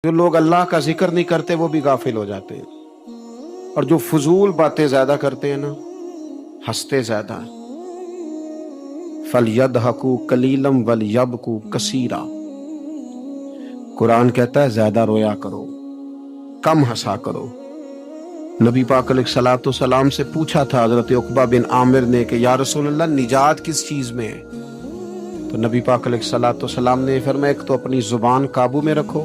جو لوگ اللہ کا ذکر نہیں کرتے وہ بھی غافل ہو جاتے ہیں، اور جو فضول باتیں زیادہ کرتے ہیں نا، ہنستے زیادہ ہیں۔ فَلْيَضْحَكُوا قَلِيلًا وَلْيَبْكُوا كَثِيرًا۔ قرآن کہتا ہے زیادہ رویا کرو، کم ہنسا کرو۔ نبی پاک علیہ الصلوۃ والسلام سے پوچھا تھا حضرت عقبہ بن عامر نے کہ یا رسول اللہ نجات کس چیز میں ہے؟ تو نبی پاک علیہ الصلوۃ والسلام نے فرمایا ایک تو اپنی زبان قابو میں رکھو،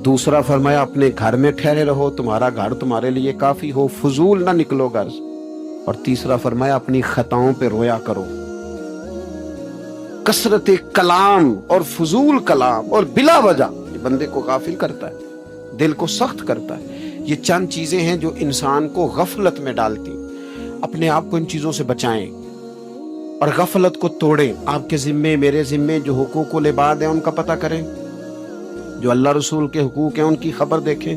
دوسرا فرمایا اپنے گھر میں ٹھہرے رہو، تمہارا گھر تمہارے لیے کافی ہو، فضول نہ نکلو گھر سے، اور تیسرا فرمایا اپنی خطاؤں پہ رویا کرو۔ کثرت کلام اور فضول کلام اور بلا وجہ یہ بندے کو غافل کرتا ہے، دل کو سخت کرتا ہے۔ یہ چند چیزیں ہیں جو انسان کو غفلت میں ڈالتی۔ اپنے آپ کو ان چیزوں سے بچائیں اور غفلت کو توڑیں۔ آپ کے ذمے، میرے ذمے جو حقوق العباد ہیں ان کا پتہ کریں، جو اللہ رسول کے حقوق ہیں ان کی خبر دیکھیں،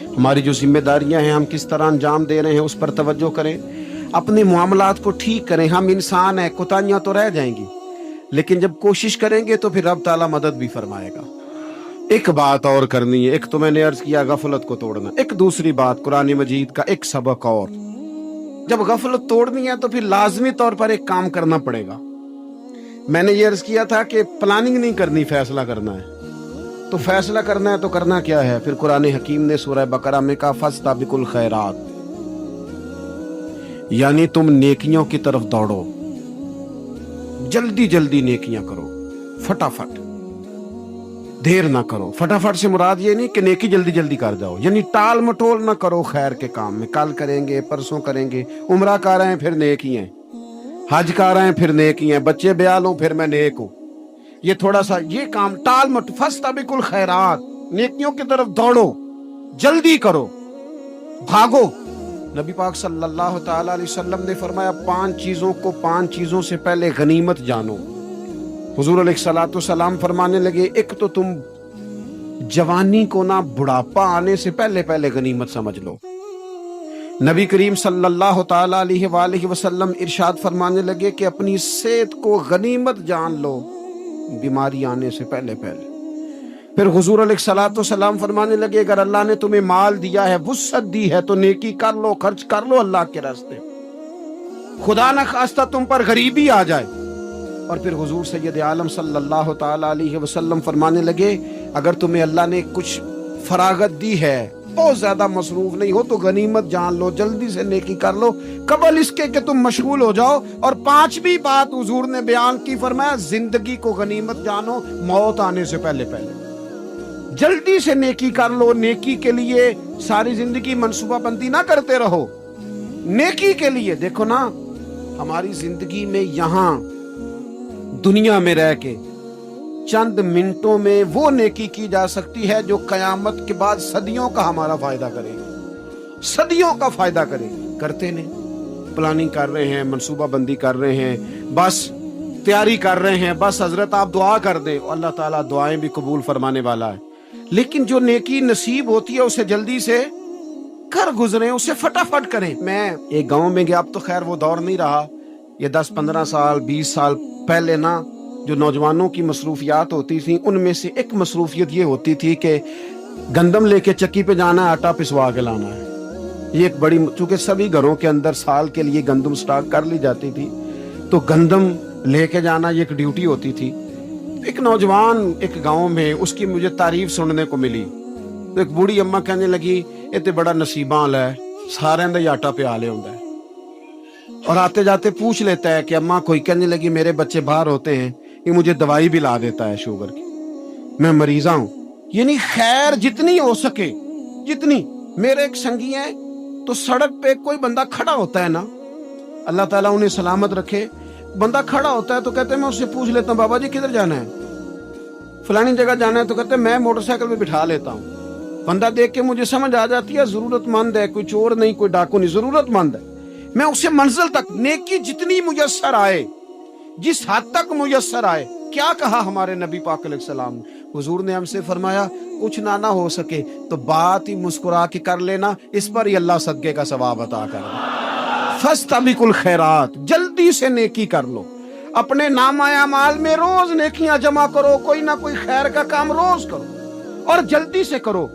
ہماری جو ذمہ داریاں ہیں ہم کس طرح انجام دے رہے ہیں اس پر توجہ کریں، اپنے معاملات کو ٹھیک کریں۔ ہم انسان ہیں، کوتاہیاں تو رہ جائیں گی، لیکن جب کوشش کریں گے تو پھر رب تعالیٰ مدد بھی فرمائے گا۔ ایک بات اور کرنی ہے، ایک تو میں نے عرض کیا غفلت کو توڑنا، ایک دوسری بات قرآن مجید کا ایک سبق اور، جب غفلت توڑنی ہے تو پھر لازمی طور پر ایک کام کرنا پڑے گا۔ میں نے یہ عرض کیا تھا کہ پلاننگ نہیں کرنی، فیصلہ کرنا ہے۔ تو فیصلہ کرنا ہے تو کرنا کیا ہے؟ پھر قرآن حکیم نے سورہ بقرہ میں کہا فَاسْتَبِقُوا الْخَيْرَاتِ، یعنی تم نیکیوں کی طرف دوڑو، جلدی جلدی نیکیاں کرو، فٹافٹ، دیر نہ کرو۔ فٹافٹ سے مراد یہ نہیں کہ نیکی جلدی جلدی کر جاؤ، یعنی ٹال مٹول نہ کرو خیر کے کام میں، کل کریں گے، پرسوں کریں گے، عمرہ کر رہے ہیں پھر نیکی ہیں، حج کر رہے ہیں پھر نیکی ہیں، بچے بیال ہوں پھر میں نیک ہوں۔ یہ تھوڑا سا یہ کام ٹال مٹ، فاستبقوا الخیرات، نیکیوں کی طرف دوڑو، جلدی کرو، بھاگو۔ نبی پاک صلی اللہ تعالی علیہ وسلم نے فرمایا 5 چیزوں سے پہلے غنیمت جانو۔ حضور علیہ الصلوۃ والسلام فرمانے لگے ایک تو تم جوانی کو نہ بڑھاپا آنے سے پہلے غنیمت سمجھ لو۔ نبی کریم صلی اللہ تعالی علیہ وآلہ وسلم ارشاد فرمانے لگے کہ اپنی صحت کو غنیمت جان لو، بیماری آنے سے پہلے۔ پھر حضور علیہ الصلوۃ والسلام فرمانے لگے اگر اللہ نے تمہیں مال دیا ہے، وسعت دی ہے، تو نیکی کر لو، خرچ کر لو اللہ کے راستے۔ خدا نہ خواستہ تم پر غریبی آ جائے۔ اور پھر حضور سید عالم صلی اللہ تعالی علیہ وسلم فرمانے لگے اگر تمہیں اللہ نے کچھ فراغت دی ہے، بہت زیادہ مصروف نہیں ہو، تو غنیمت جان لو، جلدی سے نیکی کر لو قبل اس کے کہ تم مشغول ہو جاؤ۔ اور 5ویں بات حضور نے بیان کی، فرمایا زندگی کو غنیمت جانو، موت آنے سے پہلے جلدی سے نیکی کر لو۔ نیکی کے لیے ساری زندگی منصوبہ بندی نہ کرتے رہو، نیکی کے لیے دیکھو نا، ہماری زندگی میں یہاں دنیا میں رہ کے چند منٹوں میں وہ نیکی کی جا سکتی ہے جو قیامت کے بعد صدیوں کا ہمارا فائدہ کرے گی، صدیوں کا فائدہ کرے گی۔ کرتے نہیں، پلاننگ کر رہے ہیں، منصوبہ بندی کر رہے ہیں، بس تیاری کر رہے ہیں، بس حضرت آپ دعا کر دیں، اللہ تعالیٰ دعائیں بھی قبول فرمانے والا ہے۔ لیکن جو نیکی نصیب ہوتی ہے اسے جلدی سے کر گزریں، اسے فٹافٹ کریں۔ میں ایک گاؤں میں گیا، اب تو خیر وہ دور نہیں رہا، یہ 10-15 سال 20 سال پہلے نا، جو نوجوانوں کی مصروفیات ہوتی تھیں ان میں سے ایک مصروفیت یہ ہوتی تھی کہ گندم لے کے چکی پہ جانا ہے، آٹا پسوا کے لانا ہے۔ یہ ایک بڑی، چونکہ سبھی گھروں کے اندر سال کے لیے گندم سٹاک کر لی جاتی تھی، تو گندم لے کے جانا یہ ایک ڈیوٹی ہوتی تھی۔ ایک نوجوان ایک گاؤں میں، اس کی مجھے تعریف سننے کو ملی، تو ایک بوڑھی اماں کہنے لگی یہ تے بڑا نصیباں والا ہے، سارے دا آٹا پیا لے ہوندا ہے۔ اور آتے جاتے پوچھ لیتا ہے کہ اماں کوئی، کہنے لگی میرے بچے باہر ہوتے ہیں، یہ مجھے دوائی بھی لا دیتا ہے شوگر کی، میں مریضہ ہوں۔ یعنی خیر جتنی ہو سکے، جتنی۔ میرے ایک سنگی ہیں، تو سڑک پہ کوئی بندہ کھڑا ہوتا ہے نا، اللہ تعالیٰ انہیں سلامت رکھے، بندہ کھڑا ہوتا ہے تو کہتے ہیں میں اس سے پوچھ لیتا ہوں بابا جی کدھر جانا ہے، فلانی جگہ جانا ہے، تو کہتے ہیں میں موٹر سائیکل پہ بٹھا لیتا ہوں۔ بندہ دیکھ کے مجھے سمجھ آ جاتی ہے ضرورت مند ہے، کوئی چور نہیں، کوئی ڈاکو نہیں، ضرورت مند ہے، میں اسے منزل تک، نیکی جتنی میسر آئے، جس حد تک میسر آئے۔ کیا کہا ہمارے نبی پاک علیہ السلام نے؟ حضور نے ہم سے فرمایا کچھ نہ ہو سکے تو بات ہی مسکرا کے کر لینا، اس پر ہی اللہ صدقے کا ثواب عطا کر دے۔ فاستبقوا الخیرات، جلدی سے نیکی کر لو، اپنے نامہ اعمال میں روز نیکیاں جمع کرو، کوئی نہ کوئی خیر کا کام روز کرو۔ اور جلدی سے کرو.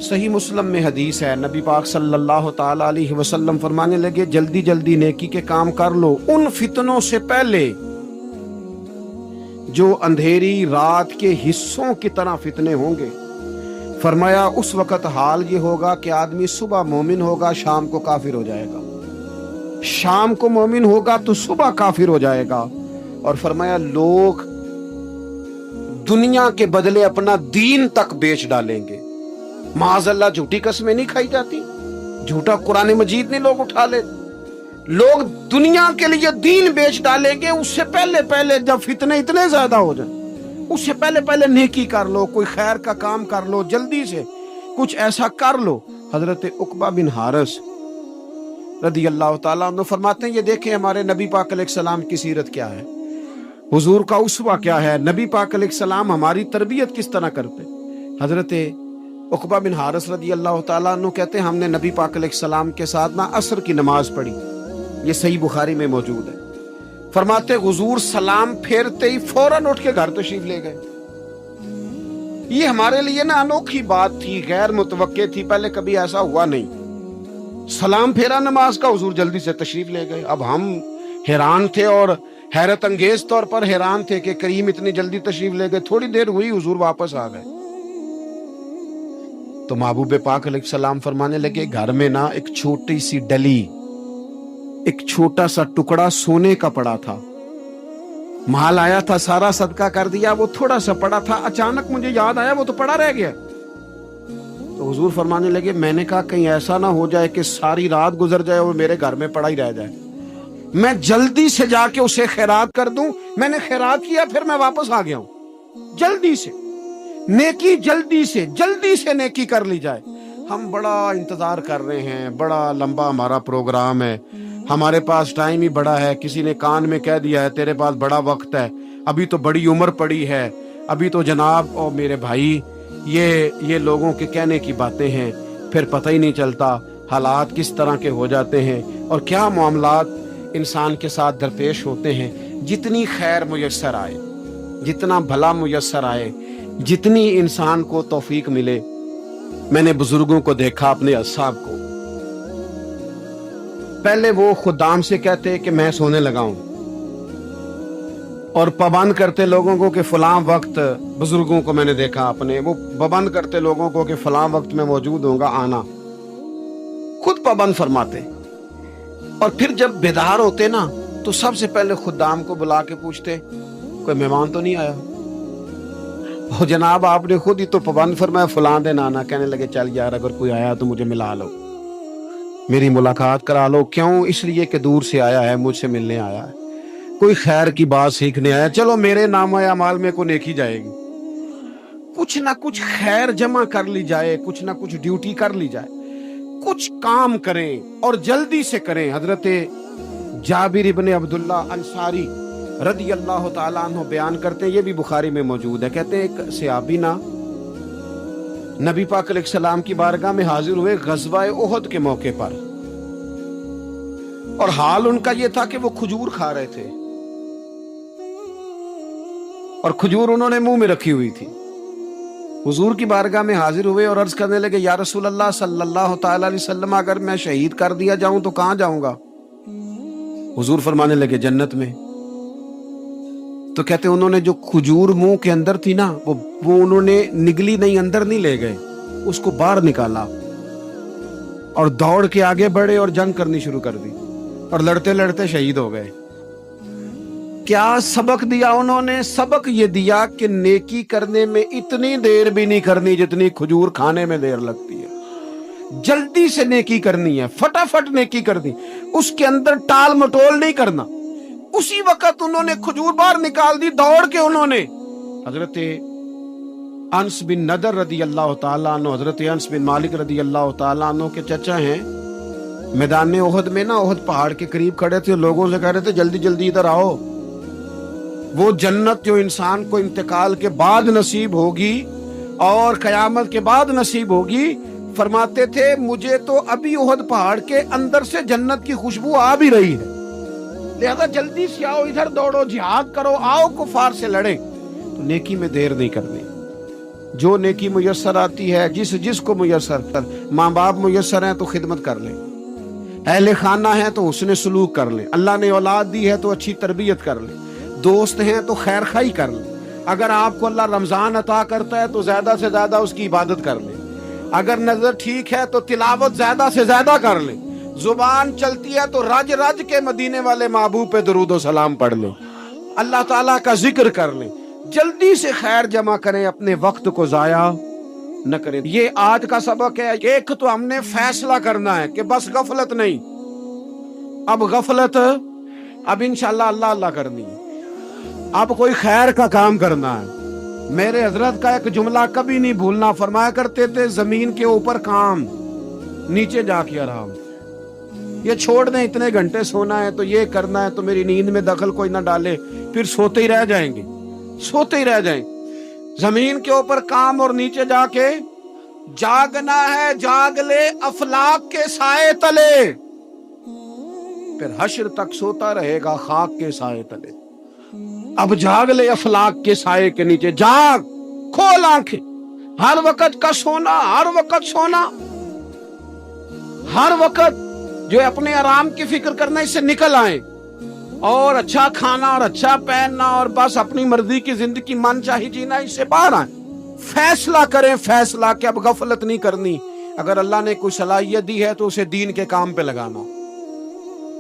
صحیح مسلم میں حدیث ہے، نبی پاک صلی اللہ تعالی علیہ وسلم فرمانے لگے جلدی جلدی نیکی کے کام کر لو ان فتنوں سے پہلے جو اندھیری رات کے حصوں کی طرح فتنے ہوں گے. فرمایا اس وقت حال یہ ہوگا کہ آدمی صبح مومن ہوگا، شام کو کافر ہو جائے گا، شام کو مومن ہوگا تو صبح کافر ہو جائے گا. اور فرمایا لوگ دنیا کے بدلے اپنا دین تک بیچ ڈالیں گے. معاذ اللہ جھوٹی قسمیں نہیں کھائی جاتی، جھوٹا قرآن مجید نہیں لوگ اٹھا لے. لوگ دنیا کے لیے دین بیچ ڈالیں گے. اس سے پہلے جب فتنے اتنے زیادہ ہو جائیں، اس سے پہلے نیکی کر لو، کوئی خیر کا کام کر لو، جلدی سے کچھ ایسا کر لو. حضرت عقبہ بن حارث رضی اللہ تعالیٰ عنہ فرماتے ہیں یہ دیکھیں ہمارے نبی پاک علیہ السلام کی سیرت کیا ہے، حضور کا اسوہ کیا ہے، نبی پاک علیہ السلام ہماری تربیت کس طرح کرتے. حضرت عقبہ بن حارث رضی اللہ تعالیٰ عنہ کہتے ہیں ہم نے نبی پاک علیہ السلام کے ساتھ نہ عصر کی نماز پڑھی، یہ صحیح بخاری میں موجود ہے. فرماتے حضور سلام پھیرتے ہی فوراً اٹھ کے گھر تشریف لے گئے. یہ ہمارے لیے نا انوکھی بات تھی، غیر متوقع تھی، پہلے کبھی ایسا ہوا نہیں. سلام پھیرا نماز کا، حضور جلدی سے تشریف لے گئے. اب ہم حیران تھے اور حیرت انگیز طور پر حیران تھے کہ کریم اتنی جلدی تشریف لے گئے. تھوڑی دیر ہوئی حضور واپس آ گئے تو محبوب پاک علیہ السلام فرمانے لگے گھر میں نا ایک چھوٹی سی ڈلی، ایک چھوٹا سا ٹکڑا سونے کا پڑا تھا، مال آیا تھا سارا صدقہ کر دیا، وہ تھوڑا سا پڑا تھا، اچانک مجھے یاد آیا وہ تو پڑا رہ گیا. تو حضور فرمانے لگے میں نے کہا کہیں ایسا نہ ہو جائے کہ ساری رات گزر جائے اور میرے گھر میں پڑا ہی رہ جائے، میں جلدی سے جا کے اسے خیرات کر دوں. میں نے خیرات کیا پھر میں واپس آ گیا ہوں. جلدی سے نیکی، جلدی سے نیکی کر لی جائے. ہم بڑا انتظار کر رہے ہیں، بڑا لمبا ہمارا پروگرام ہے، ہمارے پاس ٹائم ہی بڑا ہے. کسی نے کان میں کہہ دیا ہے تیرے پاس بڑا وقت ہے، ابھی تو بڑی عمر پڑی ہے، ابھی تو جناب او میرے بھائی یہ لوگوں کے کہنے کی باتیں ہیں. پھر پتہ ہی نہیں چلتا حالات کس طرح کے ہو جاتے ہیں اور کیا معاملات انسان کے ساتھ درپیش ہوتے ہیں. جتنی خیر میسر آئے، جتنا بھلا میسر آئے، جتنی انسان کو توفیق ملے. میں نے بزرگوں کو دیکھا، اپنے اصحاب کو، پہلے وہ خدام سے کہتے کہ میں سونے لگا ہوں اور پابند کرتے لوگوں کو کہ فلاں وقت، بزرگوں کو میں نے دیکھا اپنے، وہ پابند کرتے لوگوں کو کہ فلاں وقت میں موجود ہوں گا آنا، خود پابند فرماتے. اور پھر جب بیدار ہوتے نا تو سب سے پہلے خدام کو بلا کے پوچھتے کوئی مہمان تو نہیں آیا؟ وہ جناب آپ نے خود ہی تو پابند فرمایا فلاں دن آنا. کہنے لگے چل یار اگر کوئی آیا تو مجھے ملا لو، میری ملاقات کرا لو. کیوں؟ اس لیے کہ دور سے آیا ہے، مجھ سے ملنے آیا ہے، کوئی خیر کی بات سیکھنے آیا، چلو میرے نام اعمال میں کو نیکی جائے گی. کچھ نہ کچھ خیر جمع کر لی جائے، کچھ نہ کچھ ڈیوٹی کر لی جائے، کچھ کام کریں اور جلدی سے کریں. حضرت جابر ابن عبداللہ انصاری رضی اللہ تعالیٰ عنہ بیان کرتے ہیں، یہ بھی بخاری میں موجود ہے. کہتے ہیں ایک صحابی نا نبی پاک علیہ السلام کی بارگاہ میں حاضر ہوئے غزوہ احد کے موقع پر، اور حال ان کا یہ تھا کہ وہ کھجور کھا رہے تھے اور کھجور انہوں نے منہ میں رکھی ہوئی تھی. حضور کی بارگاہ میں حاضر ہوئے اور عرض کرنے لگے یا رسول اللہ صلی اللہ تعالی علیہ وسلم اگر میں شہید کر دیا جاؤں تو کہاں جاؤں گا؟ حضور فرمانے لگے جنت میں. تو کہتے انہوں نے جو کھجور منہ کے اندر تھی نا وہ انہوں نے نگلی نہیں، اندر نہیں لے گئے، اس کو باہر نکالا اور دوڑ کے آگے بڑھے اور جنگ کرنی شروع کر دی اور لڑتے لڑتے شہید ہو گئے. کیا سبق دیا انہوں نے؟ سبق یہ دیا کہ نیکی کرنے میں اتنی دیر بھی نہیں کرنی جتنی کھجور کھانے میں دیر لگتی ہے. جلدی سے نیکی کرنی ہے، فٹافٹ نیکی کرنی، اس کے اندر ٹال مٹول نہیں کرنا. اسی وقت انہوں نے کھجور باہر نکال دی دوڑ کے. انہوں نے حضرت انس بن نضر رضی اللہ تعالیٰ عنہ، حضرت انس بن مالک رضی اللہ تعالیٰ عنہ کے چچا ہیں، میدان احد میں نا احد پہاڑ کے قریب کھڑے تھے، لوگوں سے کہہ رہے تھے جلدی جلدی ادھر آؤ. وہ جنت جو انسان کو انتقال کے بعد نصیب ہوگی اور قیامت کے بعد نصیب ہوگی، فرماتے تھے مجھے تو ابھی احد پہاڑ کے اندر سے جنت کی خوشبو آ بھی رہی ہے، لہذا جلدی سے آؤ، ادھر دوڑو، جہاد کرو، آؤ کفار سے لڑیں. تو نیکی میں دیر نہیں کرنی. جو نیکی میسر آتی ہے جس جس کو میسر، ماں باپ میسر ہیں تو خدمت کر لیں، اہل خانہ ہیں تو حسن سلوک کر لیں، اللہ نے اولاد دی ہے تو اچھی تربیت کر لیں، دوست ہیں تو خیر خائی کر لیں، اگر آپ کو اللہ رمضان عطا کرتا ہے تو زیادہ سے زیادہ اس کی عبادت کر لیں، اگر نظر ٹھیک ہے تو تلاوت زیادہ سے زیادہ کر لیں، زبان چلتی ہے تو رج رج کے مدینے والے محبوب پہ درود و سلام پڑھ لیں، اللہ تعالیٰ کا ذکر کر لیں، جلدی سے خیر جمع کریں، اپنے وقت کو ضائع نہ کریں۔ یہ آج کا سبق ہے۔ ایک تو ہم نے فیصلہ کرنا ہے کہ بس غفلت نہیں، اب غفلت اب انشاءاللہ اللہ اللہ کرنی ہے، اب کوئی خیر کا کام کرنا ہے۔ میرے حضرت کا ایک جملہ کبھی نہیں بھولنا، فرمایا کرتے تھے زمین کے اوپر کام، نیچے جا کے آرام۔ یہ چھوڑ دیں اتنے گھنٹے سونا ہے تو یہ کرنا ہے تو میری نیند میں دخل کوئی نہ ڈالے، پھر سوتے ہی رہ جائیں گے، سوتے ہی رہ جائیں۔ زمین کے اوپر کام اور نیچے جا کے جاگنا ہے، جاگ لے افلاک کے سائے تلے، پھر حشر تک سوتا رہے گا خاک کے سائے تلے۔ اب جاگ لے افلاک کے سائے کے نیچے، جاگ، کھول آنکھیں، ہر وقت کا سونا، ہر وقت سونا، ہر وقت جو اپنے آرام کی فکر کرنا اس سے نکل آئیں، اور اچھا کھانا اور اچھا پہننا اور بس اپنی مرضی کی زندگی من چاہی جینا، اس سے باہر آئیں۔ فیصلہ کریں، فیصلہ کہ اب غفلت نہیں کرنی۔ اگر اللہ نے کوئی صلاحیت دی ہے تو اسے دین کے کام پہ لگانا،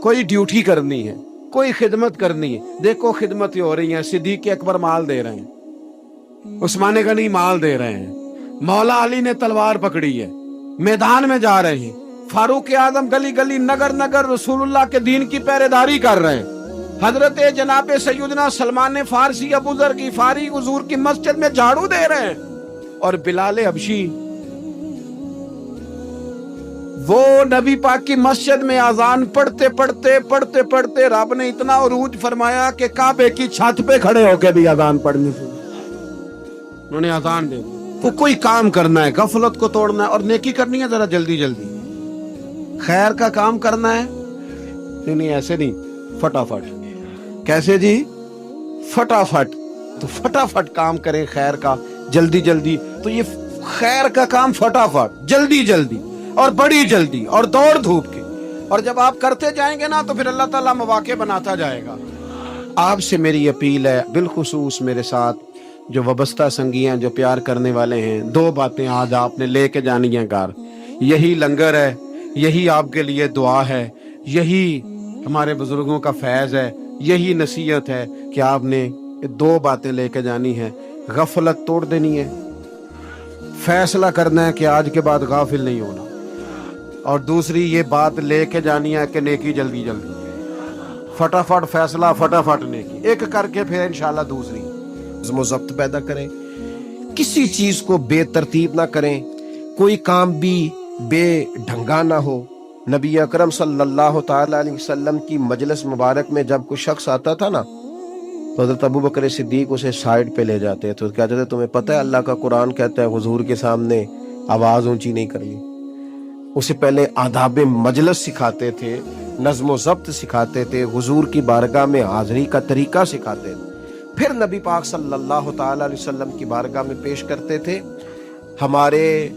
کوئی ڈیوٹی کرنی ہے، کوئی خدمت کرنی ہے۔ دیکھو خدمتیں ہو رہی ہیں، صدیق اکبر مال دے رہے ہیں، عثمان غنی مال دے رہے ہیں، مولا علی نے تلوار پکڑی ہے، میدان میں جا رہے ہیں، فاروق اعظم گلی گلی نگر نگر رسول اللہ کے دین کی پہرے داری کر رہے ہیں، حضرت جناب سیدنا سلمان فارسی ابو ذر غفاری حضور کی مسجد میں جھاڑو دے رہے ہیں، اور بلال حبشی وہ نبی پاک کی مسجد میں اذان پڑھتے پڑھتے رب نے اتنا عروج فرمایا کہ کعبے کی چھت پہ کھڑے ہو کے بھی اذان پڑھنی تھی، انہوں نے اذان دے دی۔ کوئی کام کرنا ہے، غفلت کو توڑنا ہے اور نیکی کرنی ہے، ذرا جلدی جلدی خیر کا کام کرنا ہے، نہیں ایسے نہیں، فٹافٹ۔ کیسے جی؟ فٹافٹ۔ تو فٹافٹ کام کریں خیر کا، جلدی جلدی۔ تو یہ خیر کا کام فٹافٹ، جلدی جلدی اور بڑی جلدی اور دوڑ دھوپ کے، اور جب آپ کرتے جائیں گے نا تو پھر اللہ تعالیٰ مواقع بناتا جائے گا۔ آپ سے میری اپیل ہے، بالخصوص میرے ساتھ جو وابستہ سنگی ہیں، جو پیار کرنے والے ہیں، دو باتیں آج آپ نے لے کے جانی ہیں گھر۔ یہی لنگر ہے، یہی آپ کے لیے دعا ہے، یہی ہمارے بزرگوں کا فیض ہے، یہی نصیحت ہے کہ آپ نے دو باتیں لے کے جانی ہے۔ غفلت توڑ دینی ہے، فیصلہ کرنا ہے کہ آج کے بعد غافل نہیں ہونا، اور دوسری یہ بات لے کے جانی ہے کہ نیکی جلدی جلدی، فٹافٹ فیصلہ، فٹافٹ نیکی، ایک کر کے پھر انشاءاللہ دوسری۔ نظم و ضبط پیدا کریں، کسی چیز کو بے ترتیب نہ کریں، کوئی کام بھی بے ڈھنگا نہ ہو۔ نبی اکرم صلی اللہ تعالی علیہ وسلم کی مجلس مبارک میں جب کوئی شخص آتا تھا نا تو حضرت ابو بکر صدیق اسے سائڈ پہ لے جاتے تو کہتے تھے تمہیں پتہ ہے اللہ کا قرآن کہتا ہے حضور کے سامنے آواز اونچی نہیں کرنی۔ اسے پہلے آداب مجلس سکھاتے تھے، نظم و ضبط سکھاتے تھے، حضور کی بارگاہ میں حاضری کا طریقہ سکھاتے تھے، پھر نبی پاک صلی اللہ تعالی علیہ وسلم کی بارگاہ میں پیش کرتے تھے۔ ہمارے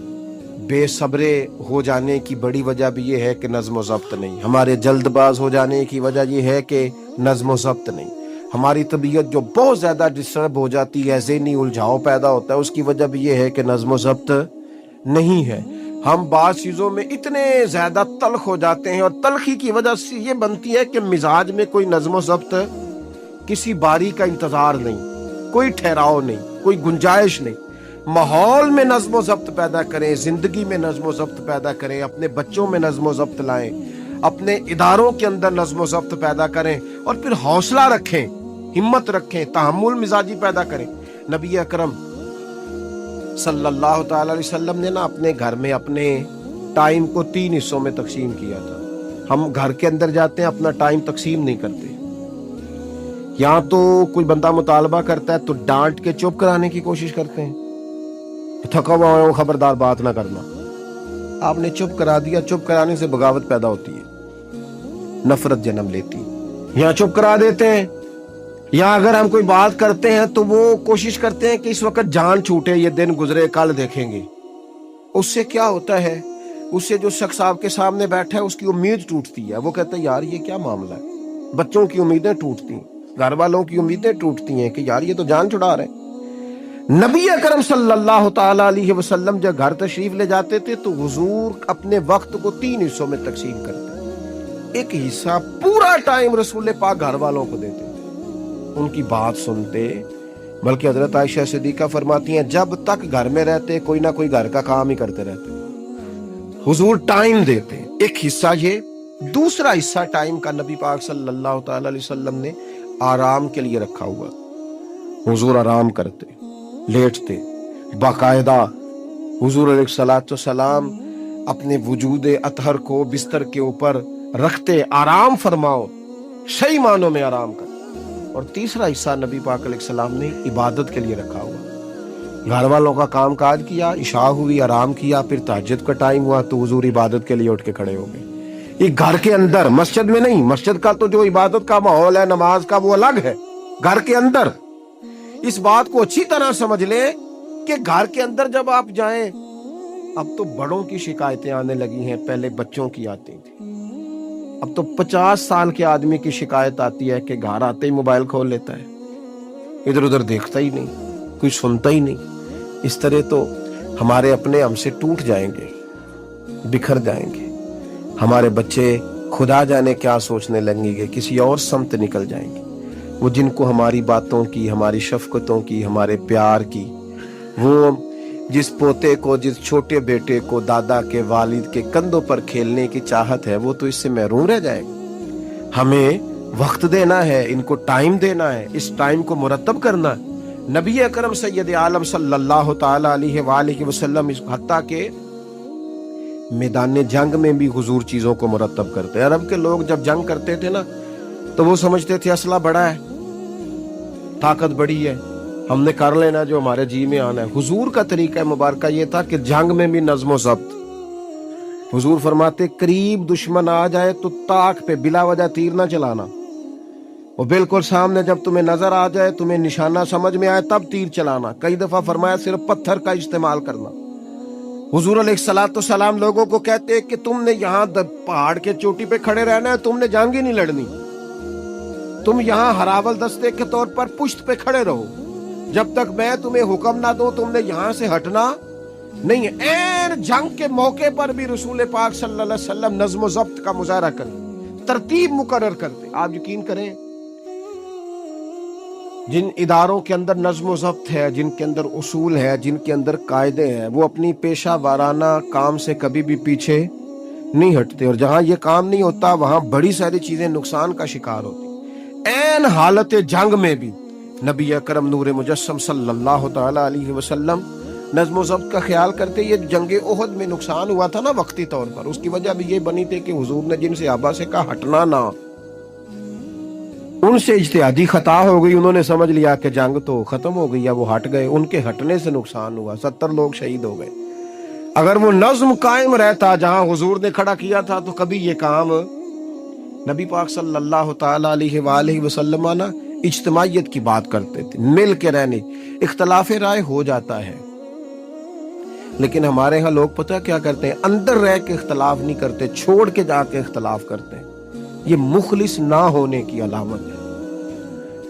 بے صبرے ہو جانے کی بڑی وجہ بھی یہ ہے کہ نظم و ضبط نہیں، ہمارے جلد باز ہو جانے کی وجہ یہ ہے کہ نظم و ضبط نہیں، ہماری طبیعت جو بہت زیادہ ڈسٹرب ہو جاتی ہے، ذہنی الجھاؤ پیدا ہوتا ہے، اس کی وجہ بھی یہ ہے کہ نظم و ضبط نہیں ہے۔ ہم بعض چیزوں میں اتنے زیادہ تلخ ہو جاتے ہیں، اور تلخی کی وجہ سے یہ بنتی ہے کہ مزاج میں کوئی نظم و ضبط، کسی باری کا انتظار نہیں، کوئی ٹھہراؤ نہیں، کوئی گنجائش نہیں۔ ماحول میں نظم و ضبط پیدا کریں، زندگی میں نظم و ضبط پیدا کریں، اپنے بچوں میں نظم و ضبط لائیں، اپنے اداروں کے اندر نظم و ضبط پیدا کریں، اور پھر حوصلہ رکھیں، ہمت رکھیں، تحمل مزاجی پیدا کریں۔ نبی اکرم صلی اللہ تعالی علیہ وسلم نے نا اپنے گھر میں اپنے ٹائم کو 3 حصوں میں تقسیم کیا تھا۔ ہم گھر کے اندر جاتے ہیں، اپنا ٹائم تقسیم نہیں کرتے، یہاں تو کوئی بندہ مطالبہ کرتا ہے تو ڈانٹ کے چپ کرانے کی کوشش کرتے ہیں، تھکا ہوا ہوں خبردار بات نہ کرنا۔ آپ نے چپ کرا دیا، چپ کرانے سے بغاوت پیدا ہوتی ہے، نفرت جنم لیتی ہے۔ یہاں چپ کرا دیتے ہیں، یا اگر ہم کوئی بات کرتے ہیں تو وہ کوشش کرتے ہیں کہ اس وقت جان چھوٹے، یہ دن گزرے کل دیکھیں گے. اس سے کیا ہوتا ہے، اس سے جو شخص آپ کے سامنے بیٹھا ہے اس کی امید ٹوٹتی ہے. وہ کہتا ہے یار یہ کیا معاملہ ہے. بچوں کی امیدیں ٹوٹتی ہیں، گھر والوں کی امیدیں ٹوٹتی ہیں کہ یار یہ تو جان چھڑا رہے ہیں. نبی اکرم صلی اللہ تعالی علیہ وسلم جب گھر تشریف لے جاتے تھے تو حضور اپنے وقت کو 3 حصوں میں تقسیم کرتے. ایک حصہ پورا ٹائم رسول پاک گھر والوں کو دیتے، ان کی بات سنتے. بلکہ حضرت عائشہ صدیقہ فرماتی ہیں جب تک گھر میں رہتے کوئی نہ کوئی گھر کا کام ہی کرتے رہتے. حضور ٹائم دیتے. ایک حصہ یہ. دوسرا حصہ ٹائم کا نبی پاک صلی اللہ تعالی علیہ وسلم نے آرام کے لیے رکھا ہوا. حضور آرام کرتے، لیٹتے. باقاعدہ حضور علیہ الصلوۃ والسلام اپنے وجود اطہر کو بستر کے اوپر رکھتے، آرام فرماؤ، صحیح معنوں میں آرام کر. اور تیسرا حصہ نبی پاک علیہ السلام نے عبادت کے لیے رکھا ہوا. گھر والوں کا کام کاج کیا، عشاء ہوئی، آرام کیا، پھر تہجد کا ٹائم ہوا تو حضور عبادت کے لیے اٹھ کے کھڑے ہو گئے. یہ گھر کے اندر، مسجد میں نہیں. مسجد کا تو جو عبادت کا ماحول ہے نماز کا وہ الگ ہے. گھر کے اندر اس بات کو اچھی طرح سمجھ لیں کہ گھر کے اندر جب آپ جائیں، اب تو بڑوں کی شکایتیں آنے لگی ہیں، پہلے بچوں کی آتی تھی. اب تو 50 سال کے آدمی کی شکایت آتی ہے کہ گھر آتے ہی موبائل کھول لیتا ہے، ادھر ادھر دیکھتا ہی نہیں، کوئی سنتا ہی نہیں. اس طرح تو ہمارے اپنے ہم سے ٹوٹ جائیں گے، بکھر جائیں گے. ہمارے بچے خدا جانے کیا سوچنے لگیں گے، کسی اور سمت نکل جائیں گے. وہ جن کو ہماری باتوں کی، ہماری شفقتوں کی، ہمارے پیار کی، وہ جس پوتے کو، جس چھوٹے بیٹے کو دادا کے والد کے کندھوں پر کھیلنے کی چاہت ہے، وہ تو اس سے محروم رہ جائے گا. ہمیں وقت دینا ہے، ان کو ٹائم دینا ہے، اس ٹائم کو مرتب کرنا ہے. نبی اکرم سید عالم صلی اللہ تعالی علیہ وآلہ وسلم حتیٰ کہ میدان جنگ میں بھی حضور چیزوں کو مرتب کرتے. عرب کے لوگ جب جنگ کرتے تھے نا تو وہ سمجھتے تھے اسلحہ بڑا ہے، طاقت بڑی ہے، ہم نے کر لینا جو ہمارے جی میں آنا ہے. حضور کا طریقہ مبارکہ یہ تھا کہ جنگ میں بھی نظم و ضبط. حضور فرماتے قریب دشمن آ جائے تو طاق پہ بلا وجہ تیر نہ چلانا، وہ بالکل سامنے جب تمہیں نظر آ جائے، تمہیں نشانہ سمجھ میں آئے تب تیر چلانا. کئی دفعہ فرمایا صرف پتھر کا استعمال کرنا. حضور علیہ الصلوۃ والسلام لوگوں کو کہتے کہ تم نے یہاں پہاڑ کے چوٹی پہ کھڑے رہنا ہے، تم نے جنگ ہی نہیں لڑنی. تم یہاں ہراول دستے کے طور پر پشت پہ کھڑے رہو، جب تک میں تمہیں حکم نہ دوں تم نے یہاں سے ہٹنا نہیں ہے. این جنگ کے موقع پر بھی رسول پاک صلی اللہ علیہ وسلم نظم و ضبط کا مظاہرہ کرتے، ترتیب مقرر کرتے. آپ یقین کریں جن اداروں کے اندر نظم و ضبط ہے، جن کے اندر اصول ہے، جن کے اندر قاعدے ہیں، وہ اپنی پیشہ وارانہ کام سے کبھی بھی پیچھے نہیں ہٹتے. اور جہاں یہ کام نہیں ہوتا وہاں بڑی ساری چیزیں نقصان کا شکار ہوتی. این حالت جنگ میں بھی نبی اکرم نور مجسم صلی اللہ تعالی علیہ وسلم نظم و ضبط کا خیال کرتے. یہ جنگ احد میں نقصان ہوا تھا نا وقتی طور پر، اس کی وجہ بھی یہ بنی تھی کہ حضور نے جن صحابہ سے کہا ہٹنا نہ، ان سے اجتہادی خطا ہو گئی. انہوں نے سمجھ لیا کہ جنگ تو ختم ہو گئی ہے، وہ ہٹ گئے. ان کے ہٹنے سے نقصان ہوا، 70 لوگ شہید ہو گئے. اگر وہ نظم قائم رہتا جہاں حضور نے کھڑا کیا تھا تو کبھی یہ کام نبی پاک صلی اللہ تعالی علیہ وآلہ وسلم نا اجتماعیت کی بات کرتے تھے، مل کے رہنے. اختلاف رائے ہو جاتا ہے لیکن ہمارے ہاں لوگ پتہ کیا کرتے ہیں، اندر رہ کے اختلاف نہیں کرتے، چھوڑ کے جا کے اختلاف کرتے ہیں. یہ مخلص نہ ہونے کی علامت ہے.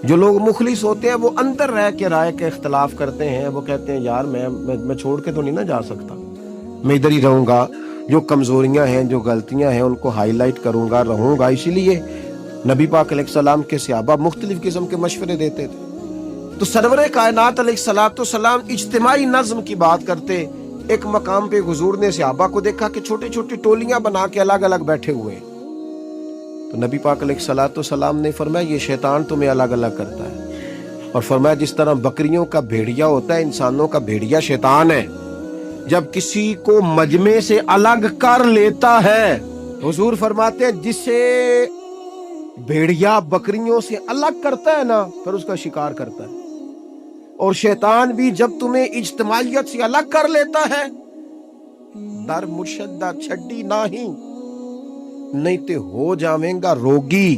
جو لوگ مخلص ہوتے ہیں وہ اندر رہ کے رائے کے اختلاف کرتے ہیں. وہ کہتے ہیں یار میں چھوڑ کے تو نہیں نہ جا سکتا، میں ادھر ہی رہوں گا، جو کمزوریاں ہیں، جو غلطیاں ہیں ان کو ہائی لائٹ کروں گا، رہوں گا. اسی لیے نبی پاک علیہ السلام کے صحابہ مختلف قسم کے مشورے دیتے تھے. تو سرور کائنات علیہ الصلوۃ والسلام اجتماعی نظم کی بات کرتے. ایک مقام پہ حضور نے صحابہ کو دیکھا کہ چھوٹی چھوٹی ٹولیاں بنا کے الگ الگ بیٹھے ہوئے. تو نبی پاک علیہ الصلوۃ والسلام نے فرمایا یہ شیطان تمہیں الگ الگ کرتا ہے. اور فرمایا جس طرح بکریوں کا بھیڑیا ہوتا ہے، انسانوں کا بھیڑیا شیطان ہے. جب کسی کو مجمع سے الگ کر لیتا ہے، حضور فرماتے ہیں جسے بھیڑیا بکریوں سے الگ کرتا ہے نا پھر اس کا شکار کرتا ہے. اور شیطان بھی جب تمہیں اجتماعیت سے الگ کر لیتا ہے، در مرشدہ چھڈی نہیں تے ہو جاویں گا روگی.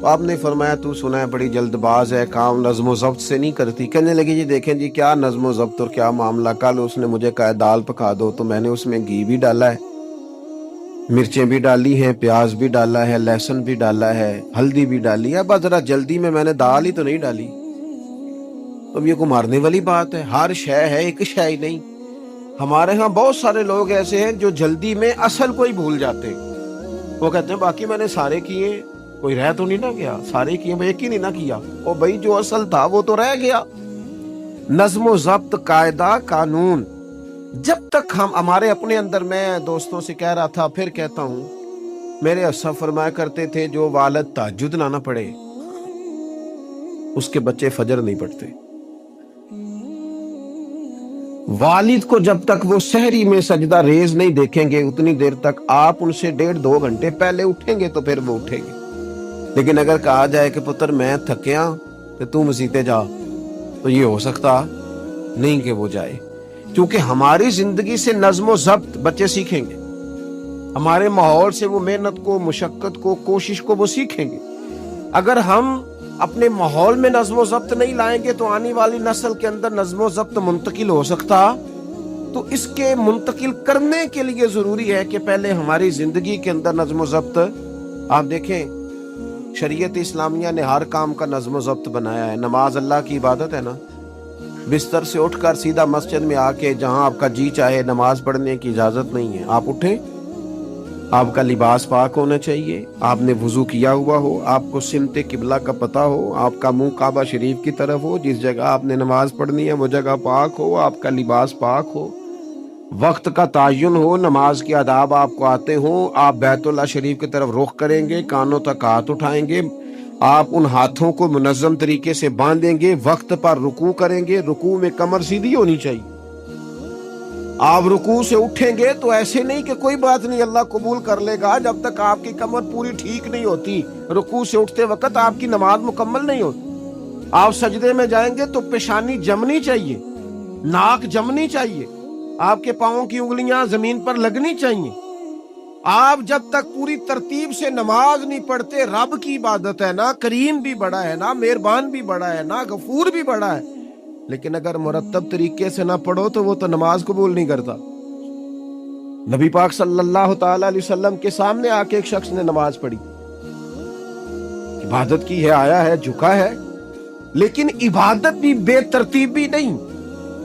تو آپ نے فرمایا تو سنا ہے بڑی جلد باز ہے، کام نظم و ضبط سے نہیں کرتی۔ کہنے لگی جی دیکھیں جی کیا نظم و ضبط اور کیا معاملہ، کل اس نے مجھے کہا دال پکا دو تو میں نے اس میں گھی بھی ڈالا ہے، مرچیں بھی ڈالی ہیں، پیاز بھی ڈالا ہے، لہسن بھی ڈالا ہے، ہلدی بھی ڈالی ہے، بس ذرا جلدی میں نے دال ہی تو نہیں ڈالی۔ اب یہ کو مارنے والی بات ہے، ہر شے ہے ایک شے ہی نہیں۔ ہمارے ہاں بہت سارے لوگ ایسے ہیں جو جلدی میں اصل کو ہی بھول جاتے، وہ کہتے ہیں باقی میں نے سارے کیے، کوئی رہ تو نہیں نہ گیا، سارے کیے ایک ہی نہیں نہ کیا، او بھائی جو اصل تھا وہ تو رہ گیا۔ نظم و ضبط، قاعدہ، قانون، جب تک ہمارے اپنے اندر، میں دوستوں سے کہہ رہا تھا پھر کہتا ہوں، میرے اسا فرمایا کرتے تھے جو والد تہجد نہ پڑھے اس کے بچے فجر نہیں پڑھتے۔ والد کو جب تک وہ سحری میں سجدہ ریز نہیں دیکھیں گے اتنی دیر تک آپ ان سے 1.5-2 گھنٹے پہلے اٹھیں گے تو پھر وہ اٹھیں گے۔ لیکن اگر کہا جائے کہ پتر میں تھکیا تو تو مسیتے جا، تو یہ ہو سکتا نہیں کہ وہ جائے، کیونکہ ہماری زندگی سے نظم و ضبط بچے سیکھیں گے، ہمارے ماحول سے وہ محنت کو، مشقت کو، کوشش کو وہ سیکھیں گے۔ اگر ہم اپنے ماحول میں نظم و ضبط نہیں لائیں گے تو آنے والی نسل کے اندر نظم و ضبط منتقل ہو سکتا، تو اس کے منتقل کرنے کے لیے ضروری ہے کہ پہلے ہماری زندگی کے اندر نظم و ضبط۔ آپ دیکھیں شریعت اسلامیہ نے ہر کام کا نظم و ضبط بنایا ہے۔ نماز اللہ کی عبادت ہے نا، بستر سے اٹھ کر سیدھا مسجد میں آ کے جہاں آپ کا جی چاہے نماز پڑھنے کی اجازت نہیں ہے۔ آپ اٹھیں، آپ کا لباس پاک ہونا چاہیے، آپ نے وضو کیا ہوا ہو، آپ کو سمت قبلہ کا پتہ ہو، آپ کا منہ کعبہ شریف کی طرف ہو، جس جگہ آپ نے نماز پڑھنی ہے وہ جگہ پاک ہو، آپ کا لباس پاک ہو، وقت کا تعین ہو، نماز کے آداب آپ کو آتے ہوں، آپ بیت اللہ شریف کی طرف رخ کریں گے، کانوں تک ہاتھ اٹھائیں گے، آپ ان ہاتھوں کو منظم طریقے سے باندھیں گے، وقت پر رکوع کریں گے، رکوع میں کمر سیدھی ہونی چاہیے۔ آپ رکوع سے اٹھیں گے تو ایسے نہیں کہ کوئی بات نہیں اللہ قبول کر لے گا، جب تک آپ کی کمر پوری ٹھیک نہیں ہوتی رکوع سے اٹھتے وقت آپ کی نماز مکمل نہیں ہوتی۔ آپ سجدے میں جائیں گے تو پیشانی جمنی چاہیے، ناک جمنی چاہیے، آپ کے پاؤں کی انگلیاں زمین پر لگنی چاہیے۔ آپ جب تک پوری ترتیب سے نماز نہیں پڑھتے، رب کی عبادت ہے نا، کریم بھی بڑا ہے نا، مہربان بھی بڑا ہے نا، غفور بھی بڑا ہے، لیکن اگر مرتب طریقے سے نہ پڑھو تو وہ تو نماز قبول نہیں کرتا۔ نبی پاک صلی اللہ تعالی علیہ وسلم کے سامنے آ کے ایک شخص نے نماز پڑھی، عبادت کی ہے، آیا ہے، جھکا ہے، لیکن عبادت بھی بے ترتیب بھی نہیں،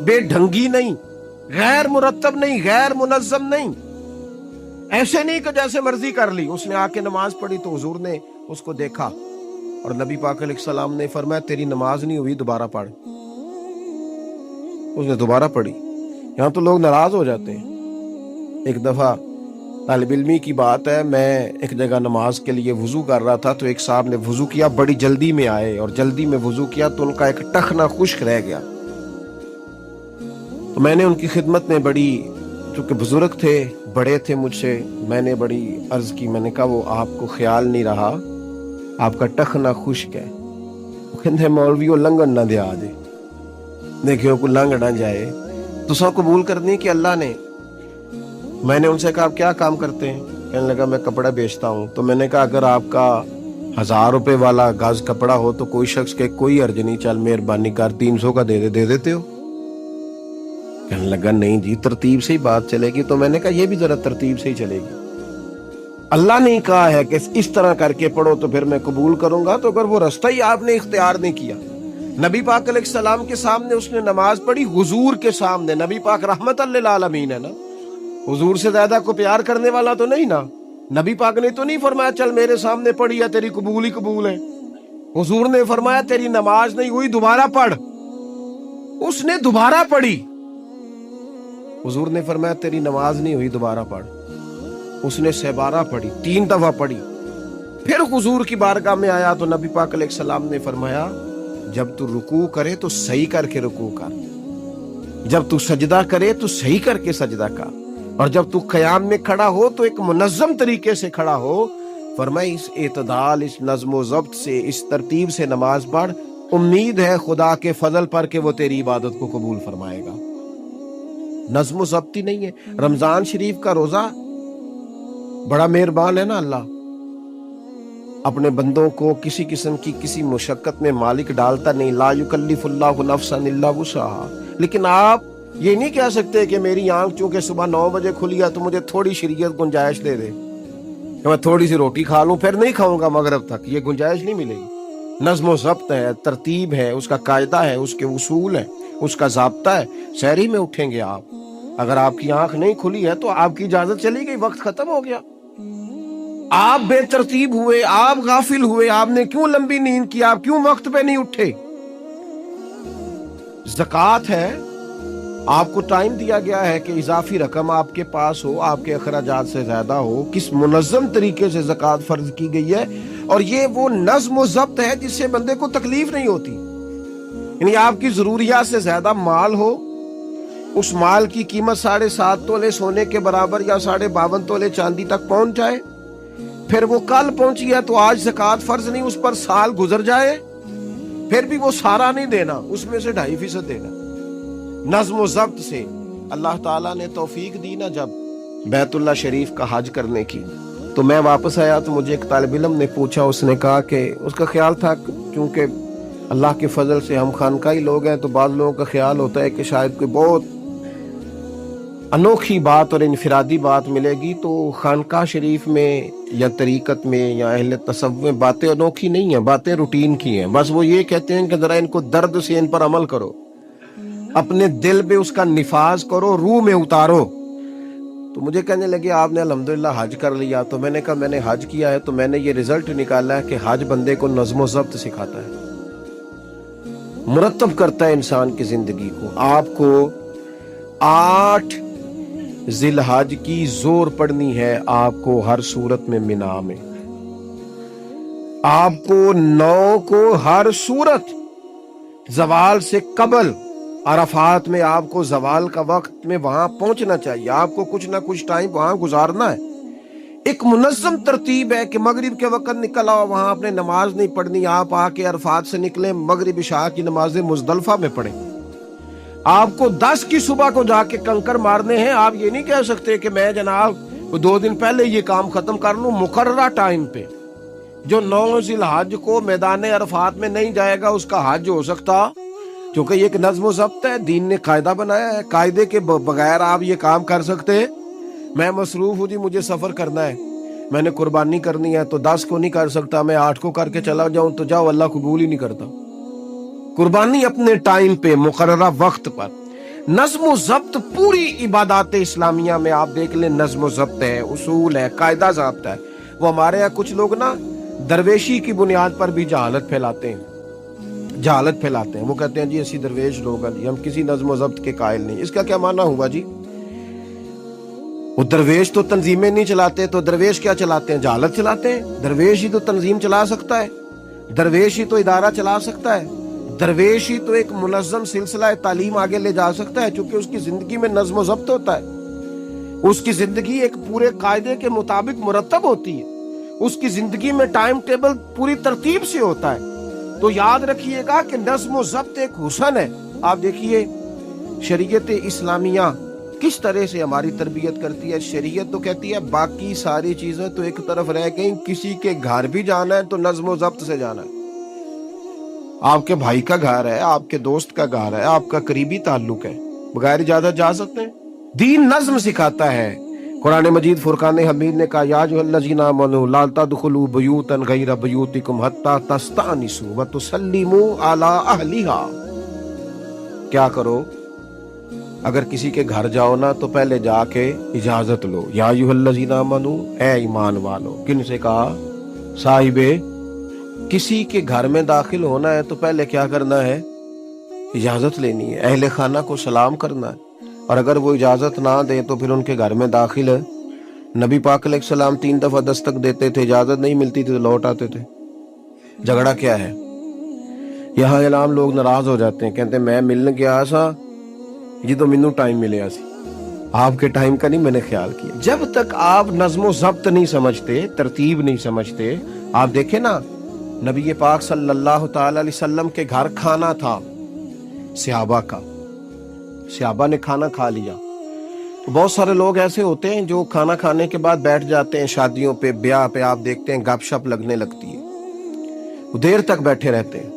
بے ڈھنگی نہیں، غیر مرتب نہیں، غیر منظم نہیں، ایسے نہیں کہ جیسے مرضی کر لی۔ اس نے آ کے نماز پڑھی تو حضور نے اس کو دیکھا اور نبی پاک علیہ السلام نے فرمایا تیری نماز نہیں ہوئی، دوبارہ پڑھ۔ اس نے دوبارہ پڑھی۔ یہاں تو لوگ ناراض ہو جاتے ہیں۔ ایک دفعہ طالب علمی کی بات ہے، میں ایک جگہ نماز کے لیے وضو کر رہا تھا تو ایک صاحب نے وضو کیا، بڑی جلدی میں آئے اور جلدی میں وضو کیا تو ان کا ایک ٹخنا خشک رہ گیا۔ تو میں نے ان کی خدمت میں بڑی، چونکہ بزرگ تھے، بڑے تھے مجھ سے، میں نے بڑی عرض کی، میں نے کہا وہ آپ کو خیال نہیں رہا، آپ کا ٹخنا خشک ہے۔ وہ کہتے ہیں مولوی وہ لنگن نہ دیا آجے، دیکھیں کو لنگ نہ جائے تو سب قبول کرنی کہ اللہ نے۔ میں نے ان سے کہا آپ کیا کام کرتے ہیں؟ کہنے لگا میں کپڑا بیچتا ہوں۔ تو میں نے کہا اگر آپ کا 1000 روپے والا گاز کپڑا ہو تو کوئی شخص کہ کوئی عرض نہیں، چل مہربانی کر 300 کا دے دیتے ہو؟ کہنے لگا نہیں جی ترتیب سے ہی بات چلے گی۔ تو میں نے کہا یہ بھی ذرا ترتیب سے ہی چلے گی، اللہ نے کہا ہے کہ اس طرح کر کے پڑھو تو پھر میں قبول کروں گا۔ تو اگر وہ رستہ ہی آپ نے اختیار نہیں کیا، نبی پاک علیہ السلام کے سامنے اس نے نماز پڑھی، حضور کے سامنے، نبی پاک رحمت للعالمین ہے نا، حضور سے زیادہ کو پیار کرنے والا تو نہیں نا۔ نبی پاک نے تو نہیں فرمایا چل میرے سامنے پڑھی یا تیری قبول ہی قبول ہے، حضور نے فرمایا تیری نماز نہیں ہوئی، دوبارہ پڑھ۔ اس نے دوبارہ پڑھی، حضور نے فرمایا تیری نماز نہیں ہوئی، دوبارہ پڑھ۔ اس نے 12 پڑھی، 3 دفعہ پڑھی، پھر حضور کی بارگاہ میں آیا تو نبی پاک علیہ السلام نے فرمایا جب تو رکوع کرے تو صحیح کر کے رکوع کر، جب تو سجدہ کرے تو صحیح کر کے سجدہ کر، اور جب تو قیام میں کھڑا ہو تو ایک منظم طریقے سے کھڑا ہو۔ فرمایا اس اعتدال، اس نظم و ضبط سے، اس ترتیب سے نماز پڑھ، امید ہے خدا کے فضل پر کہ وہ تیری عبادت کو قبول فرمائے گا۔ نظم و ضبط ہی نہیں ہے۔ رمضان شریف کا روزہ، بڑا مہربان ہے نا اللہ، اپنے بندوں کو کسی قسم کی کسی مشقت میں مالک ڈالتا نہیں، لا یکلف اللہ نفسا الا وسعها، لیکن آپ یہ نہیں کہہ سکتے کہ میری آنکھ چونکہ صبح 9 بجے کھلی ہے تو مجھے تھوڑی شریعت گنجائش دے دے کہ میں تھوڑی سی روٹی کھا لوں پھر نہیں کھاؤں گا مغرب تک، یہ گنجائش نہیں ملے گی۔ نظم و ضبط ہے، ترتیب ہے، اس کا قاعدہ ہے، اس کے اصول ہے، اس کا ضابطہ ہے۔ سحری میں اٹھیں گے آپ، اگر آپ کی آنکھ نہیں کھلی ہے تو آپ کی اجازت چلی گئی، وقت ختم ہو گیا۔ آپ بے ترتیب ہوئے، آپ غافل ہوئے، آپ نے کیوں لمبی نیند کی، آپ کیوں وقت پہ نہیں اٹھے؟ زکوٰۃ ہے، آپ کو ٹائم دیا گیا ہے کہ اضافی رقم آپ کے پاس ہو، آپ کے اخراجات سے زیادہ ہو، کس منظم طریقے سے زکوٰۃ فرض کی گئی ہے، اور یہ وہ نظم و ضبط ہے جس سے بندے کو تکلیف نہیں ہوتی۔ یعنی آپ کی ضروریات سے زیادہ مال ہو، اس مال کی قیمت 7.5 تولے سونے کے برابر یا 52.5 تولے چاندی تک پہنچ جائے، پھر وہ کل پہنچی ہے تو آج زکوٰۃ فرض نہیں، اس پر سال گزر جائے، پھر بھی وہ سارا نہیں دینا، اس میں سے 2.5% دینا۔ نظم و ضبط سے اللہ تعالیٰ نے توفیق دی نا جب بیت اللہ شریف کا حج کرنے کی، تو میں واپس آیا تو مجھے ایک طالب علم نے پوچھا، اس نے کہا کہ اس کا خیال تھا کیونکہ اللہ کے فضل سے ہم خانقاہی لوگ ہیں تو بعض لوگوں کا خیال ہوتا ہے کہ شاید کوئی بہت انوکھی بات اور انفرادی بات ملے گی، تو خانقاہ شریف میں یا طریقت میں یا اہل تصوف میں باتیں انوکھی نہیں ہیں، باتیں روٹین کی ہیں، بس وہ یہ کہتے ہیں کہ ذرا ان کو درد سے ان پر عمل کرو، اپنے دل میں اس کا نفاذ کرو، روح میں اتارو۔ تو مجھے کہنے لگے آپ نے الحمدللہ حج کر لیا، تو میں نے کہا میں نے حج کیا ہے تو میں نے یہ رزلٹ نکالا ہے کہ حج بندے کو نظم و ضبط سکھاتا ہے، مرتب کرتا ہے انسان کی زندگی کو۔ آپ کو 8 ذی الحج کی زور پڑنی ہے، آپ کو ہر صورت میں مینا میں، آپ کو 9 کو ہر صورت زوال سے قبل عرفات میں آپ کو زوال کا وقت میں وہاں پہنچنا چاہیے، آپ کو کچھ نہ کچھ ٹائم وہاں گزارنا ہے۔ ایک منظم ترتیب ہے کہ مغرب کے وقت نکل آؤ، وہاں آپ نے نماز نہیں پڑھنی، آپ آ کے عرفات سے نکلیں، مغرب عشاء کی نمازیں مزدلفہ میں پڑھیں۔ آپ کو 10 کی صبح کو جا کے کنکر مارنے ہیں، آپ یہ نہیں کہہ سکتے کہ میں جناب 2 دن پہلے یہ کام ختم کر لوں، مقررہ ٹائم پہ۔ جو 9 ذی الحج کو میدان عرفات میں نہیں جائے گا اس کا حج ہو سکتا، کیونکہ یہ ایک نظم و ضبط ہے، دین نے قاعدہ بنایا ہے، قاعدے کے بغیر آپ یہ کام کر سکتے؟ میں مصروف ہوں جی، مجھے سفر کرنا ہے، میں نے قربانی کرنی ہے تو 10 کو نہیں کر سکتا، میں 8 کو کر کے چلا جاؤں تو جاؤ، اللہ قبول ہی نہیں کرتا۔ قربانی اپنے ٹائم پہ، مقررہ وقت پر۔ نظم و ضبط پوری عبادات اسلامیہ میں آپ دیکھ لیں، نظم و ضبط ہے، اصول ہے، قاعدہ ضابطہ ہے۔ وہ ہمارے یہاں کچھ لوگ نا درویشی کی بنیاد پر بھی جہالت پھیلاتے ہیں، وہ کہتے ہیں جی اسی درویش لوگ ہیں جی، ہم کسی نظم و ضبط کے قائل نہیں۔ اس کا کیا معنی ہوا جی؟ وہ درویش تو تنظیمیں نہیں چلاتے، تو درویش کیا چلاتے ہیں؟ جہالت چلاتے ہیں۔ درویش ہی تو تنظیم چلا سکتا ہے، درویش ہی تو ادارہ چلا سکتا ہے، درویش ہی تو ایک منظم سلسلہ تعلیم آگے لے جا سکتا ہے، چونکہ اس کی زندگی میں نظم و ضبط ہوتا ہے، اس کی زندگی ایک پورے قاعدے کے مطابق مرتب ہوتی ہے، اس کی زندگی میں ٹائم ٹیبل پوری ترتیب سے ہوتا ہے۔ تو یاد رکھیے گا کہ نظم و ضبط ایک حسن ہے۔ آپ دیکھیے شریعت اسلامیہ کس طرح سے ہماری تربیت کرتی ہے۔ شریعت تو کہتی ہے باقی ساری چیزیں تو ایک طرف رہ گئیں، کسی کے گھر بھی جانا ہے تو نظم و ضبط سے جانا ہے۔ آپ کے بھائی کا گھر ہے، آپ کے دوست کا گھر ہے، آپ کا قریبی تعلق ہے، بغیر اجازت جا سکتے ہیں؟ دین نظم سکھاتا ہے۔ قرآن مجید فرقان حمید نے کہا یا ایھا الذین آمنوا لا تدخلوا بیوتا غیر بیوتکم حتی تستأنسوا وتسلموا علی اہلھا۔ کیا کرو؟ اگر کسی کے گھر جاؤ نا تو پہلے جا کے اجازت لو۔ یا ایھا الذین آمنوا، اے ایمان والو۔ کن سے کہا؟ صاحب کسی کے گھر میں داخل ہونا ہے تو پہلے کیا کرنا ہے؟ اجازت لینی ہے، اہل خانہ کو سلام کرنا ہے، اور اگر وہ اجازت نہ دیں تو پھر ان کے گھر میں داخل ہے۔ نبی پاک علیہ السلام 3 دفعہ دستک دیتے تھے، اجازت نہیں ملتی تھی تو لوٹ آتے تھے۔ جھگڑا کیا ہے؟ یہاں عام لوگ ناراض ہو جاتے ہیں، کہتے ہیں میں ملنے گیا سا جی تو مینوں ٹائم ملیا سی، آپ کے ٹائم کا نہیں میں نے خیال کیا۔ جب تک آپ نظم و ضبط نہیں سمجھتے، ترتیب نہیں سمجھتے، آپ دیکھیں نا نبی پاک صلی اللہ تعالی علیہ وسلم کے گھر کھانا تھا صحابہ کا، صحابہ نے کھانا کھا لیا۔ بہت سارے لوگ ایسے ہوتے ہیں جو کھانا کھانے کے بعد بیٹھ جاتے ہیں، شادیوں پہ، بیاہ پہ آپ دیکھتے ہیں گپ شپ لگنے لگتی ہے، دیر تک بیٹھے رہتے ہیں.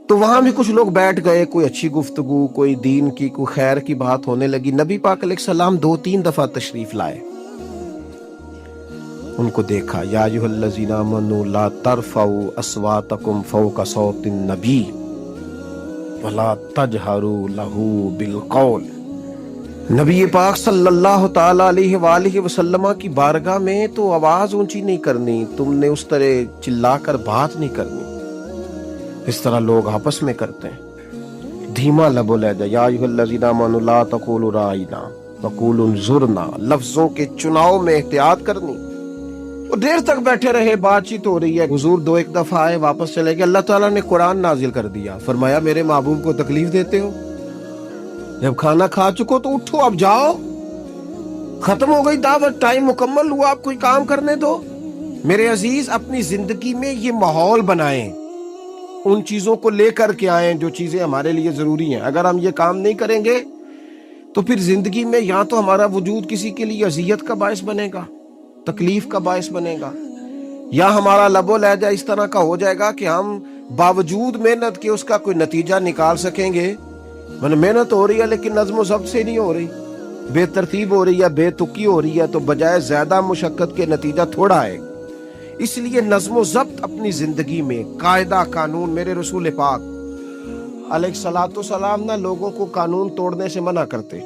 تو وہاں بھی کچھ لوگ بیٹھ گئے, کوئی اچھی گفتگو, کوئی دین کی, کوئی خیر کی بات ہونے لگی. نبی پاک علیہ السلام 2-3 دفعہ تشریف لائے, ان کو دیکھا. یا ایھا الذین آمنوا لا ترفعوا اصواتکم فوق صوت النبی ولا تجہروا لہ بالقول. نبی پاک صلی اللہ تعالی علیہ وآلہ وسلم کی بارگاہ میں تو آواز اونچی نہیں کرنی, تم نے اس طرح چلا کر بات نہیں کرنی اس طرح لوگ آپس میں کرتے ہیں. دھیما لب و لہجہ. یا ایھا الذین آمنوا لا تقولوا راعینا وقولوا انظرنا. لفظوں کے چناؤ میں احتیاط کرنی. اور دیر تک بیٹھے رہے, بات چیت ہو رہی ہے. حضور 2-1 دفعہ آئے, واپس چلے گئے. اللہ تعالیٰ نے قرآن نازل کر دیا, فرمایا میرے محبوب کو تکلیف دیتے ہو, جب کھانا کھا چکو تو اٹھو, اب جاؤ, ختم ہو گئی دعوت, ٹائم مکمل ہوا, آپ کوئی کام کرنے دو. میرے عزیز, اپنی زندگی میں یہ ماحول بنائیں, ان چیزوں کو لے کر کے آئیں جو چیزیں ہمارے لیے ضروری ہیں. اگر ہم یہ کام نہیں کریں گے تو پھر زندگی میں یا تو ہمارا وجود کسی کے لیے اذیت کا باعث بنے گا, تکلیف کا باعث بنے گا, یا ہمارا لب و لہجہ اس طرح کا ہو جائے گا کہ ہم باوجود محنت کے اس کا کوئی نتیجہ نکال سکیں گے. محنت ہو رہی ہے لیکن نظم و ضبط سے نہیں ہو رہی, بے ترتیب ہو رہی ہے, بے تکی ہو رہی ہے, تو بجائے زیادہ مشقت کے نتیجہ تھوڑا آئے. اس لیے نظم و ضبط اپنی زندگی میں, قاعدہ قانون. میرے رسول پاک علیہ الصلوۃ والسلام نہ لوگوں کو قانون توڑنے سے منع کرتے.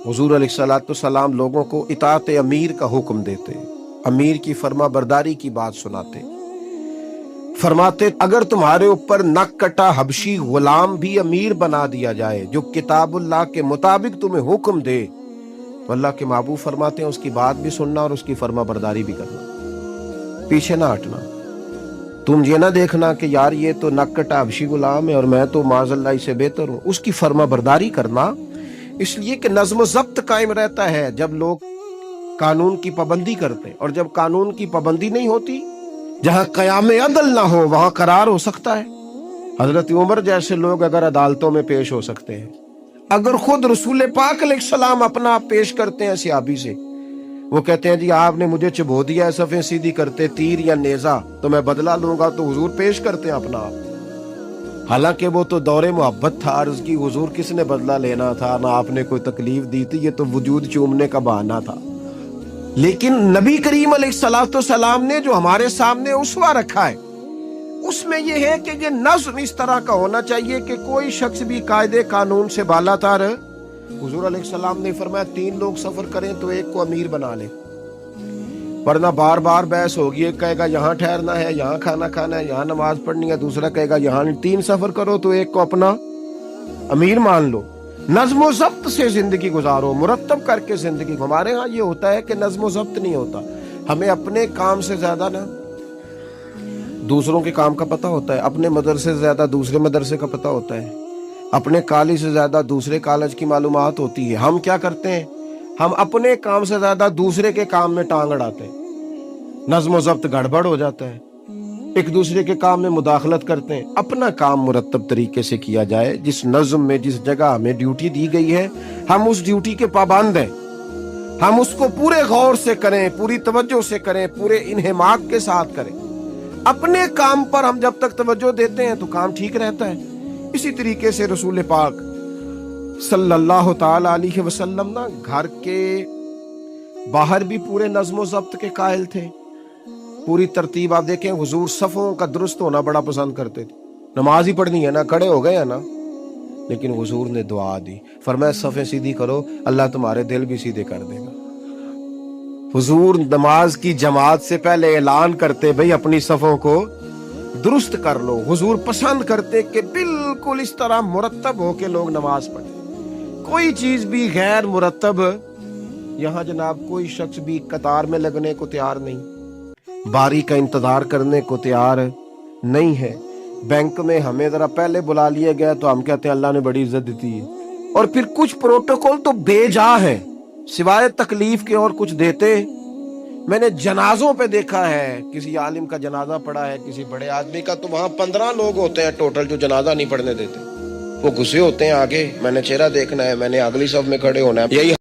حضور علیہ الصلوۃ والسلام لوگوں کو اطاعت امیر کا حکم دیتے, امیر کی فرما برداری کی بات سناتے. فرماتے اگر تمہارے اوپر نک کٹا حبشی غلام بھی امیر بنا دیا جائے جو کتاب اللہ کے مطابق تمہیں حکم دے, تو اللہ کے محبوب فرماتے ہیں اس کی بات بھی سننا اور اس کی فرما برداری بھی کرنا, پیچھے نہ ہٹنا. تم یہ نہ دیکھنا کہ یار یہ تو نک کٹا حبشی غلام ہے اور میں تو معاذ اللہ اس سے بہتر ہوں. اس کی فرما برداری کرنا, اس لیے کہ نظم و ضبط قائم رہتا ہے جب لوگ قانون کی پابندی کرتے, اور جب قانون کی پابندی نہیں ہوتی, جہاں قیام عدل نہ ہو وہاں قرار ہو سکتا ہے. حضرت عمر جیسے لوگ اگر عدالتوں میں پیش ہو سکتے ہیں, اگر خود رسول پاک علیہ السلام اپنا آپ پیش کرتے ہیں صحابی سے, وہ کہتے ہیں جی آپ نے مجھے چبو دیا ہے صفیں سیدھی کرتے, تیر یا نیزہ, تو میں بدلہ لوں گا, تو حضور پیش کرتے ہیں اپنا آپ. حالانکہ وہ تو دور محبت تھا عرض کی, حضور کس نے بدلہ لینا تھا, نہ آپ نے کوئی تکلیف دی تھی, یہ تو وجود چومنے کا بہانہ تھا. لیکن نبی کریم علیہ الصلوۃ والسلام نے جو ہمارے سامنے اسوہ رکھا ہے, اس میں یہ ہے کہ یہ نظم اس طرح کا ہونا چاہیے کہ کوئی شخص بھی قاعدے قانون سے بالا تر. حضور علیہ السلام نے فرمایا 3 لوگ سفر کریں تو ایک کو امیر بنا لے, ورنہ بار بار بحث ہوگی. ایک کہے گا یہاں ٹھہرنا ہے, یہاں کھانا کھانا ہے, یہاں نماز پڑھنی ہے, دوسرا کہے گا یہاں. 3 سفر کرو تو ایک کو اپنا امیر مان لو. نظم و ضبط سے زندگی گزارو, مرتب کر کے زندگی. ہمارے ہاں یہ ہوتا ہے کہ نظم و ضبط نہیں ہوتا, ہمیں اپنے کام سے زیادہ نا دوسروں کے کام کا پتہ ہوتا ہے, اپنے مدرسے سے زیادہ دوسرے مدرسے کا پتہ ہوتا ہے, اپنے کالج سے زیادہ دوسرے کالج کی معلومات ہوتی ہے. ہم کیا کرتے ہیں, ہم اپنے کام سے زیادہ دوسرے کے کام میں ٹانگ اڑاتے ہیں, نظم و ضبط گڑبڑ ہو جاتا ہے, ایک دوسرے کے کام میں مداخلت کرتے ہیں. اپنا کام مرتب طریقے سے کیا جائے, جس نظم میں جس جگہ ہمیں ڈیوٹی دی گئی ہے ہم اس ڈیوٹی کے پابند ہیں, ہم اس کو پورے غور سے کریں, پوری توجہ سے کریں, پورے انہماک کے ساتھ کریں. اپنے کام پر ہم جب تک توجہ دیتے ہیں تو کام ٹھیک رہتا ہے. اسی طریقے سے رسول پاک صلی اللہ تعالی علیہ وسلم نا گھر کے باہر بھی پورے نظم و ضبط کے قائل تھے, پوری ترتیب. آپ دیکھیں حضور صفوں کا درست ہونا بڑا پسند کرتے تھے. نماز ہی پڑھنی ہے نا, کھڑے ہو گئے ہیں نا, لیکن حضور نے دعا دی, فرمایا صفیں سیدھی کرو, اللہ تمہارے دل بھی سیدھے کر دے گا. حضور نماز کی جماعت سے پہلے اعلان کرتے بھئی اپنی صفوں کو درست کر لو. حضور پسند کرتے کہ بالکل اس طرح مرتب ہو کے لوگ نماز پڑھیں, کوئی چیز بھی غیر مرتب. یہاں جناب کوئی شخص بھی قطار میں لگنے کو تیار نہیں, باری کا انتظار کرنے کو تیار نہیں ہے. بینک میں ہمیں ذرا پہلے بلا لیا گیا تو ہم کہتے ہیں اللہ نے بڑی عزت دیتی ہے, اور پھر کچھ پروٹوکول تو بے جا ہے, سوائے تکلیف کے اور کچھ دیتے. میں نے جنازوں پہ دیکھا ہے, کسی عالم کا جنازہ پڑا ہے, کسی بڑے آدمی کا, تو وہاں 15 لوگ ہوتے ہیں ٹوٹل جو جنازہ نہیں پڑھنے دیتے. وہ گھسے ہوتے ہیں آگے, میں نے چہرہ دیکھنا ہے, میں نے اگلی صف میں کھڑے ہونا ہے. یہی